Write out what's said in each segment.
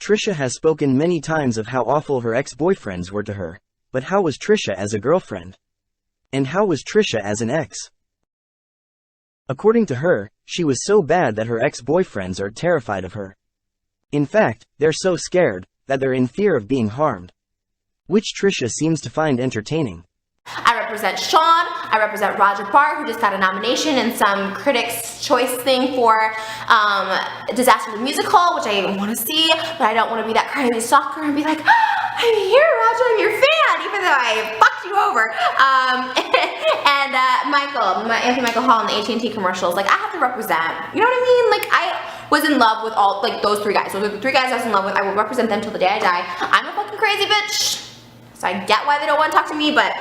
Trisha has spoken many times of how awful her ex-boyfriends were to her, but how was Trisha as a girlfriend? And how was Trisha as an ex? According to her, she was so bad that her ex-boyfriends are terrified of her. In fact, they're so scared, that they're in fear of being harmed. Which Trisha seems to find entertaining. I represent Sean, I represent Roger Bart, who just got a nomination in some Critics' Choice thing for Disaster the Musical, which I want to see, but I don't want to be that crazy stalker and be like, I'm here, Roger, I'm your fan, even though I fucked you over. And Anthony Michael Hall in the AT&T commercials, like, I have to represent, you know what I mean? Like, I was in love with all, like, those three guys. Those are the three guys I was in love with. I will represent them till the day I die. I'm a fucking crazy bitch, so I get why they don't want to talk to me, but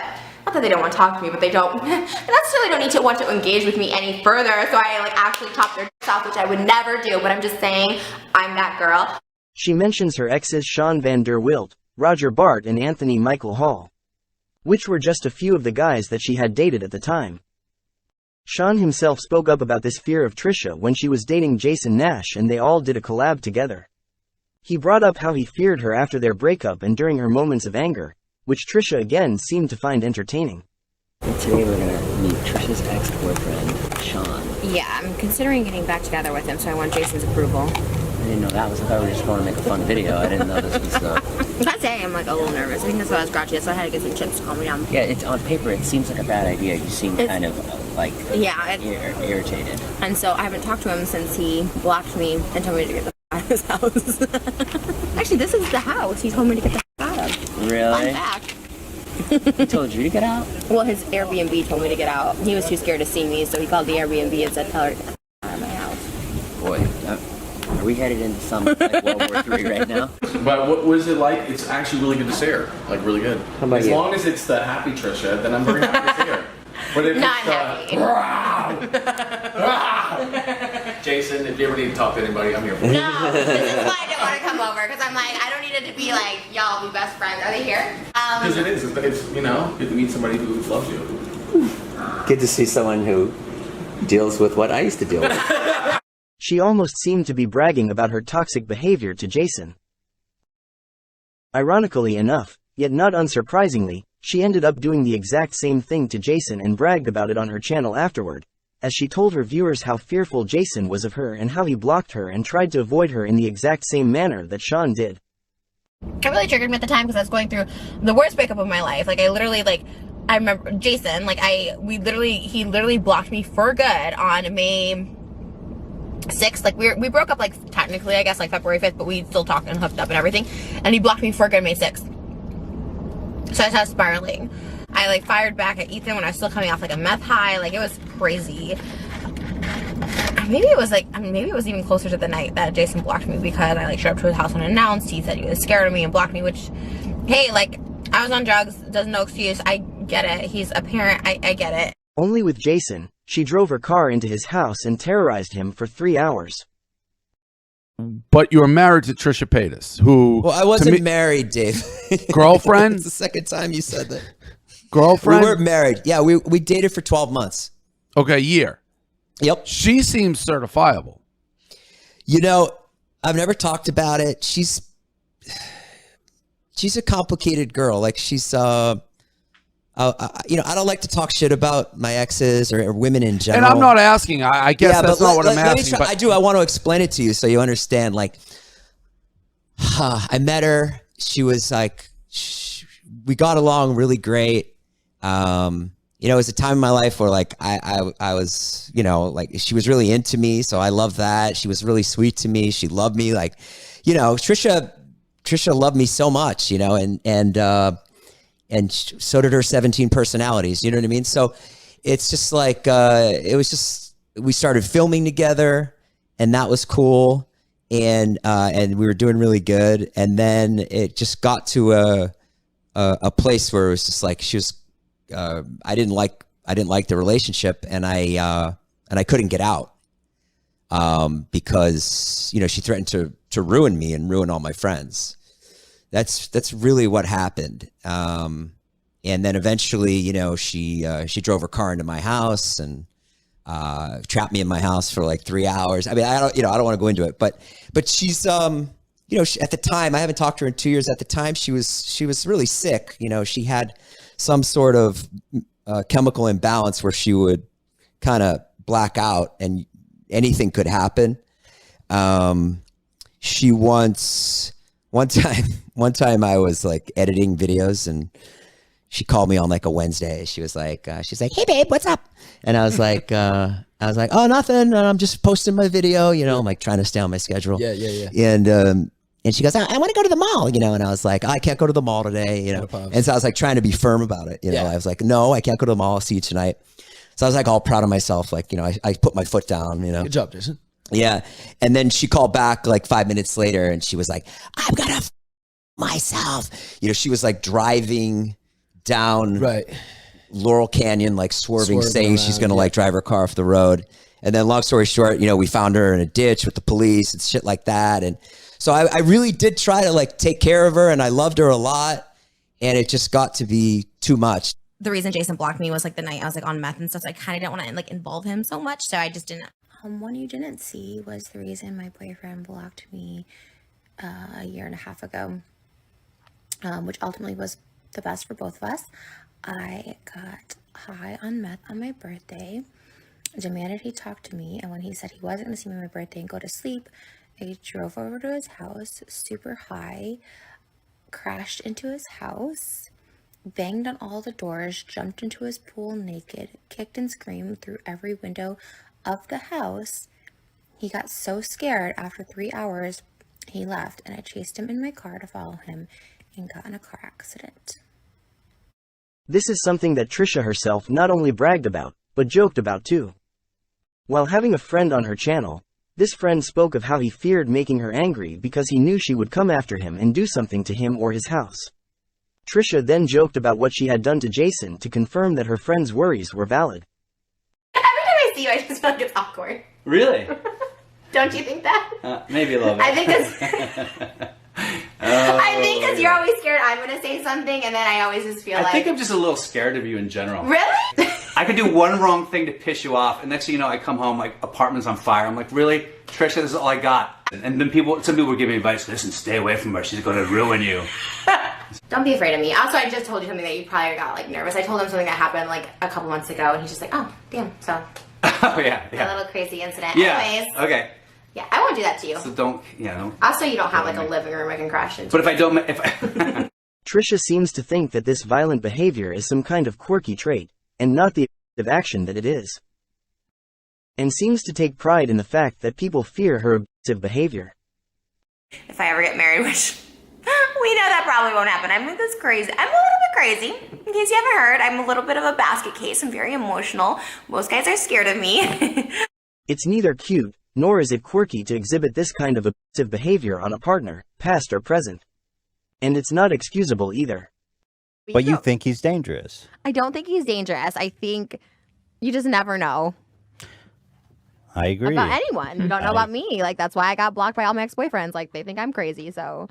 not that they don't want to talk to me, but they necessarily don't need to want to engage with me any further, so I like actually chop their dicks off, which I would never do, but I'm just saying, I'm that girl. She mentions her exes Sean van der Wilt, Roger Bart and Anthony Michael Hall, which were just a few of the guys that she had dated at the time. Sean himself spoke up about this fear of Trisha when she was dating Jason Nash and they all did a collab together. He brought up how he feared her after their breakup and during her moments of anger, which Trisha again seemed to find entertaining. Today we're gonna meet Trisha's ex-boyfriend, Sean. Yeah, I'm considering getting back together with him, so I want Jason's approval. I didn't know that was, I thought we were just going to make a fun video. I didn't know this was the... I say I'm like a little nervous. I think that's why I was grouchy, so I had to get some chips to calm me down. Yeah, it's on paper, it seems like a bad idea. You seem kind of like irritated. And so I haven't talked to him since he blocked me and told me to get the out of his house. Actually, this is the house he told me to get the out of. Really? I'm back. He told you to get out? Well, his Airbnb told me to get out. He was too scared to see me, so he called the Airbnb and said, tell her to get out of my house. Boy, are we headed into some like World War III right now? But what was it like? It's actually really good to see her. Like, really good. How about as you? long as it's the happy Trisha, then I'm very happy to see her. But if Not it's happy. Jason, if you ever need to talk to anybody, I'm here for you. No, this is why I didn't want to come over, because I'm like, I don't need it to be like, y'all be best friends. Are they here? Because it is. It's, you know, good to meet somebody who loves you. Good to see someone who deals with what I used to deal with. She almost seemed to be bragging about her toxic behavior to Jason. Ironically enough, yet not unsurprisingly, she ended up doing the exact same thing to Jason and bragged about it on her channel afterward, as she told her viewers how fearful Jason was of her and how he blocked her and tried to avoid her in the exact same manner that Sean did. It really triggered me at the time because I was going through the worst breakup of my life. Like, I literally, like, I remember Jason, like, he literally blocked me for good on May 6th. Like, we broke up, like, technically, I guess, like, February 5th, but we still talked and hooked up and everything. And he blocked me for good May 6th. So I started spiraling. I, like, fired back at Ethan when I was still coming off, like, a meth high. Like, it was crazy. Maybe it was, like, maybe it was even closer to the night that Jason blocked me because I, like, showed up to his house unannounced. He said he was scared of me and blocked me, which, hey, like, I was on drugs. There's no excuse. I get it. He's a parent. I get it. Only with Jason, she drove her car into his house and terrorized him for 3 hours. But you're married to Trisha Paytas, who... Well, I wasn't married, Dave. Girlfriend? It's the second time you said that. Girlfriend? We weren't married. Yeah, we dated for 12 months. Okay, year. Yep. She seems certifiable. You know, I've never talked about it. She's a complicated girl. Like, she's... you know, I don't like to talk shit about my exes or women in general. And I'm not asking. I guess that's not what I'm asking. But I do. I want to explain it to you so you understand. Like, I met her. She was like, we got along really great. You know, it was a time in my life where, like, I was, you know, like, she was really into me. So I love that. She was really sweet to me. She loved me. Like, you know, Trisha loved me so much, you know, and so did her 17 personalities. You know what I mean? So it's just like, it was just, we started filming together and that was cool. And we were doing really good. And then it just got to a place where it was just like, she was, I didn't like the relationship and I couldn't get out. Because, you know, she threatened to ruin me and ruin all my friends. That's really what happened. And then eventually, you know, she drove her car into my house and trapped me in my house for like 3 hours. I mean, I don't want to go into it, but she's, you know, at the time, I haven't talked to her in 2 years. At the time, she was really sick. You know, she had some sort of chemical imbalance where she would kind of black out and anything could happen. She one time I was like editing videos and she called me on like a Wednesday. She's like, "Hey babe, what's up?" And I was like, "Oh, nothing. I'm just posting my video." You know, I'm like trying to stay on my schedule. Yeah. And she goes, "I want to go to the mall," you know, and I was like, "I can't go to the mall today," you know. And so I was like trying to be firm about it. You know, I was like, "No, I can't go to the mall. I'll see you tonight." So I was like all proud of myself. Like, you know, I put my foot down, you know. Good job, Jason. Yeah. And then she called back like 5 minutes later and she was like, "I'm going to myself." You know, she was like driving down Laurel Canyon, like swerving saying she's going to like drive her car off the road. And then long story short, you know, we found her in a ditch with the police and shit like that. And so I really did try to like take care of her and I loved her a lot. And it just got to be too much. The reason Jason blocked me was like the night I was like on meth and stuff. So I kind of didn't want to like involve him so much. So I just didn't. One you didn't see was the reason my boyfriend blocked me a year and a half ago, which ultimately was the best for both of us. I got high on meth on my birthday, demanded he talk to me, and when he said he wasn't going to see me on my birthday and go to sleep, I drove over to his house super high, crashed into his house, banged on all the doors, jumped into his pool naked, kicked and screamed through every window of the house. He got so scared after 3 hours, he left, and I chased him in my car to follow him and got in a car accident. This is something that Trisha herself not only bragged about, but joked about too. While having a friend on her channel, this friend spoke of how he feared making her angry because he knew she would come after him and do something to him or his house. Trisha then joked about what she had done to Jason to confirm that her friend's worries were valid. Every time I see you, I just feel like it's awkward. Really? Don't you think that? Maybe a little bit. I think because you're always scared I'm going to say something, and then I always just feel like... I think I'm just a little scared of you in general. Really? I could do one wrong thing to piss you off, and next thing you know, I come home, like, apartment's on fire. I'm like, really? Trisha, this is all I got. And then some people were giving me advice, listen, stay away from her. She's going to ruin you. Don't be afraid of me. Also, I just told you something that you probably got, like, nervous. I told him something that happened, like, a couple months ago, and he's just like, oh, damn. So, Oh, yeah. a little crazy incident. Yeah. Anyways. Okay. Yeah, I won't do that to you. So don't. Also, you don't have, like, a living room I can crash into. But if I don't... Trisha seems to think that this violent behavior is some kind of quirky trait, and not the abusive action that it is. And seems to take pride in the fact that people fear her abusive behavior. If I ever get married, which we know that probably won't happen. I'm this crazy. I'm a little bit crazy. In case you haven't heard, I'm a little bit of a basket case. I'm very emotional. Most guys are scared of me. It's neither cute, nor is it quirky to exhibit this kind of abusive behavior on a partner, past or present. And it's not excusable either. But you think he's dangerous? I don't think he's dangerous. I think you just never know. I agree. About anyone. You don't know about me. Like, that's why I got blocked by all my ex-boyfriends. Like, they think I'm crazy, so...